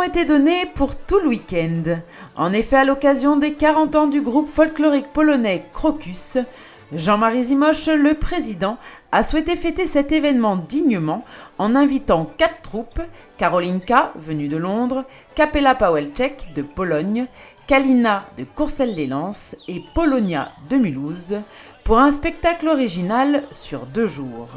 été données pour tout le week-end. En effet, à l'occasion des 40 ans du groupe folklorique polonais Krokus, Jean-Marie Zimoche, le président, a souhaité fêter cet événement dignement en invitant 4 troupes, Karolinka, venue de Londres, Kapela Pawelczek de Pologne, Kalina de Courcelles-lès-Lens et Polonia de Mulhouse, pour un spectacle original sur 2 jours.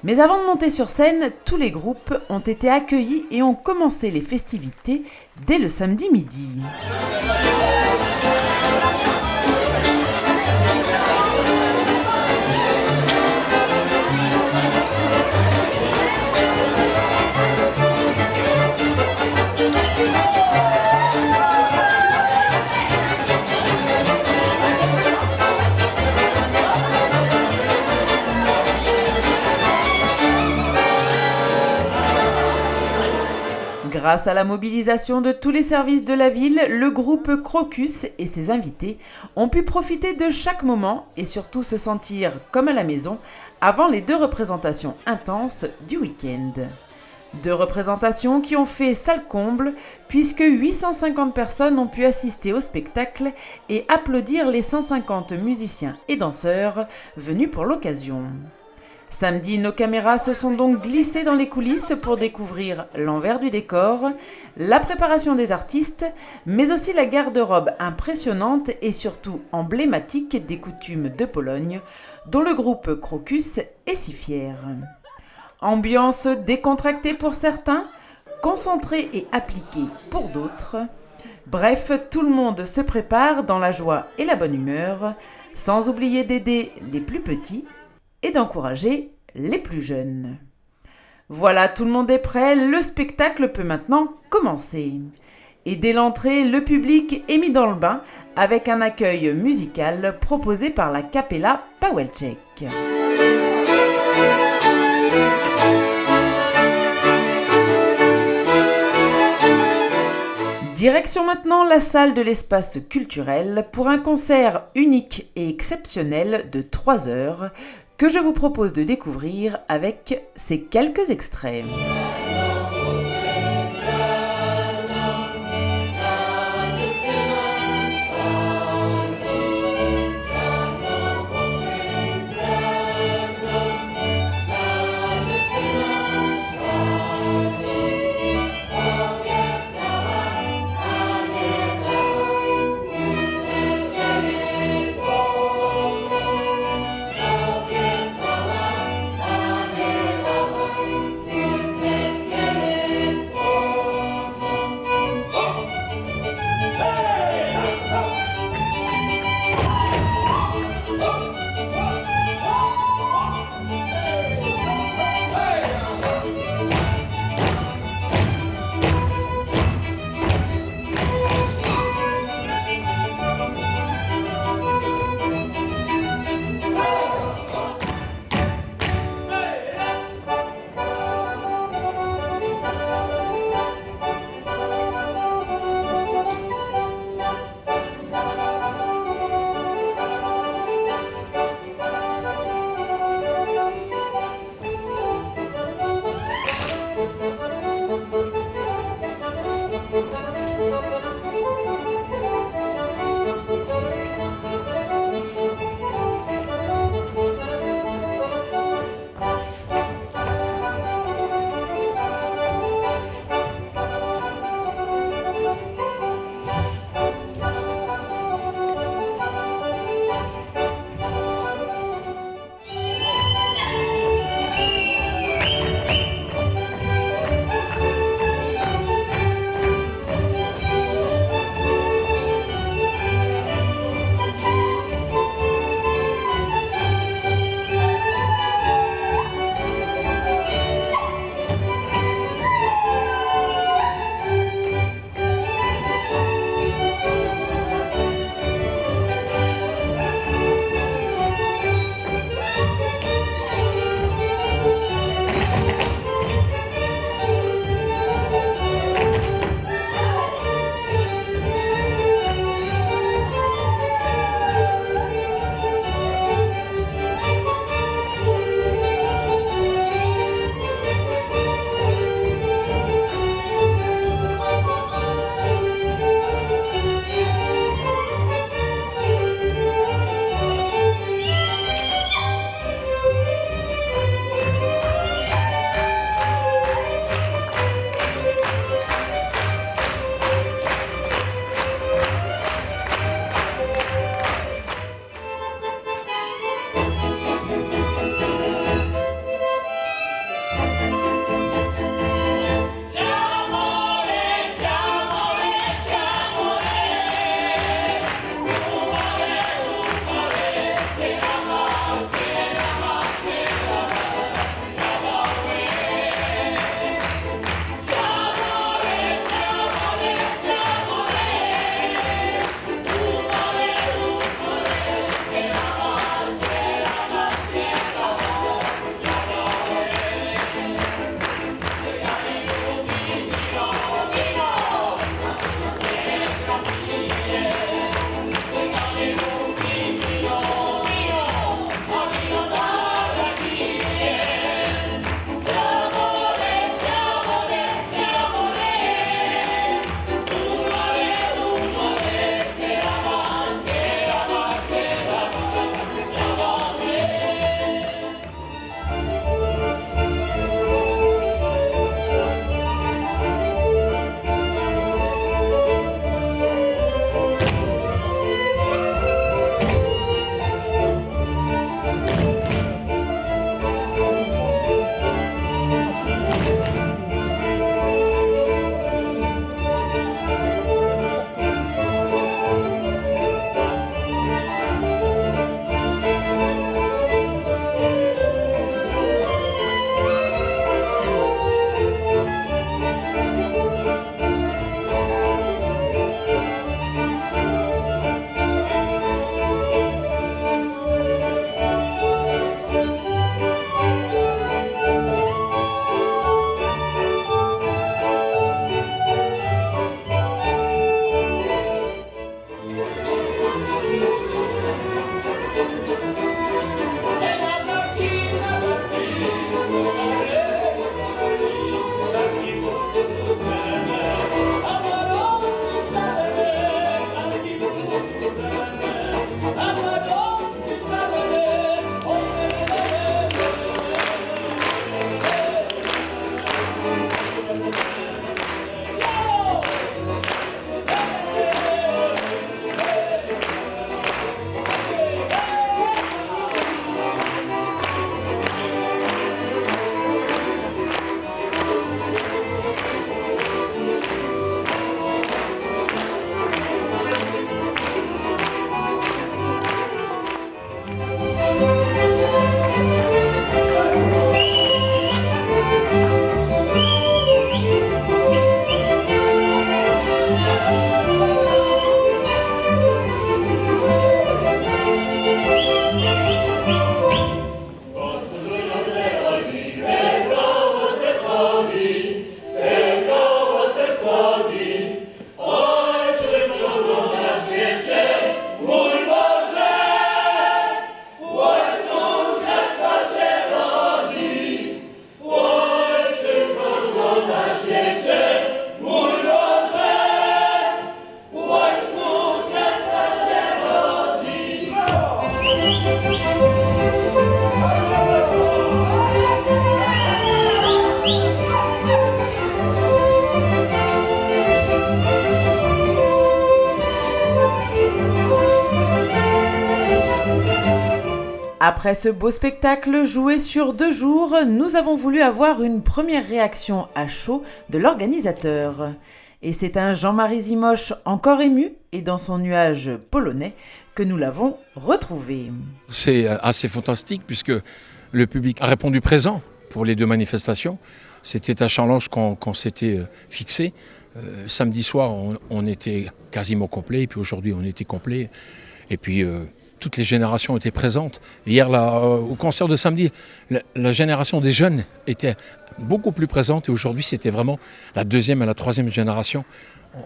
Mais avant de monter sur scène, tous les groupes ont été accueillis et ont commencé les festivités dès le samedi midi. Grâce à la mobilisation de tous les services de la ville, le groupe Krokus et ses invités ont pu profiter de chaque moment et surtout se sentir comme à la maison avant les 2 représentations intenses du week-end. 2 représentations qui ont fait salle comble puisque 850 personnes ont pu assister au spectacle et applaudir les 150 musiciens et danseurs venus pour l'occasion. Samedi, nos caméras se sont donc glissées dans les coulisses pour découvrir l'envers du décor, la préparation des artistes, mais aussi la garde-robe impressionnante et surtout emblématique des coutumes de Pologne, dont le groupe Krokus est si fier. Ambiance décontractée pour certains, concentrée et appliquée pour d'autres. Bref, tout le monde se prépare dans la joie et la bonne humeur, sans oublier d'aider les plus petits et d'encourager les plus jeunes. Voilà, tout le monde est prêt, le spectacle peut maintenant commencer. Et dès l'entrée, le public est mis dans le bain avec un accueil musical proposé par la Kapela Pawelczek. Direction maintenant la salle de l'espace culturel pour un concert unique et exceptionnel de 3 heures que je vous propose de découvrir avec ces quelques extraits. Après ce beau spectacle joué sur 2 jours, nous avons voulu avoir une première réaction à chaud de l'organisateur. Et c'est un Jean-Marie Zimoche encore ému et dans son nuage polonais que nous l'avons retrouvé. C'est assez fantastique puisque le public a répondu présent pour les 2 manifestations. C'était un challenge qu'on s'était fixé. Samedi soir, on était quasiment complet et puis aujourd'hui, on était complet. Et puis, toutes les générations étaient présentes. Hier, au concert de samedi, la génération des jeunes était beaucoup plus présente et aujourd'hui, c'était vraiment la 2e et la 3e génération.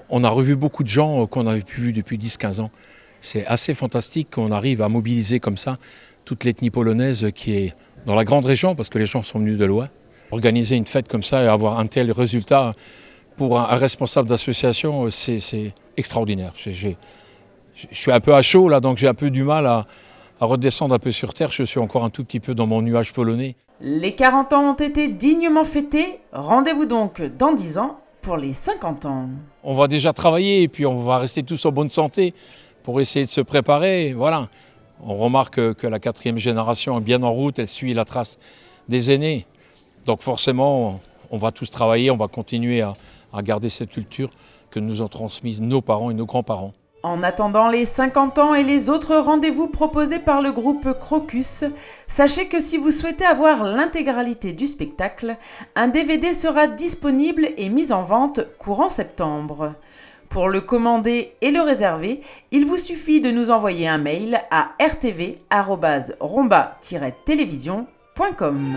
On a revu beaucoup de gens qu'on n'avait plus vus depuis 10-15 ans. C'est assez fantastique qu'on arrive à mobiliser comme ça toute l'ethnie polonaise qui est dans la grande région parce que les gens sont venus de loin. Organiser une fête comme ça et avoir un tel résultat pour un responsable d'association, c'est extraordinaire. Je suis un peu à chaud là, donc j'ai un peu du mal à redescendre un peu sur terre. Je suis encore un tout petit peu dans mon nuage polonais. Les 40 ans ont été dignement fêtés. Rendez-vous donc dans 10 ans pour les 50 ans. On va déjà travailler et puis on va rester tous en bonne santé pour essayer de se préparer. Voilà. On remarque que la 4e génération est bien en route, elle suit la trace des aînés. Donc forcément, on va tous travailler, on va continuer à garder cette culture que nous ont transmise nos parents et nos grands-parents. En attendant les 50 ans et les autres rendez-vous proposés par le groupe Crocus, sachez que si vous souhaitez avoir l'intégralité du spectacle, un DVD sera disponible et mis en vente courant septembre. Pour le commander et le réserver, il vous suffit de nous envoyer un mail à rtv@romba-television.com.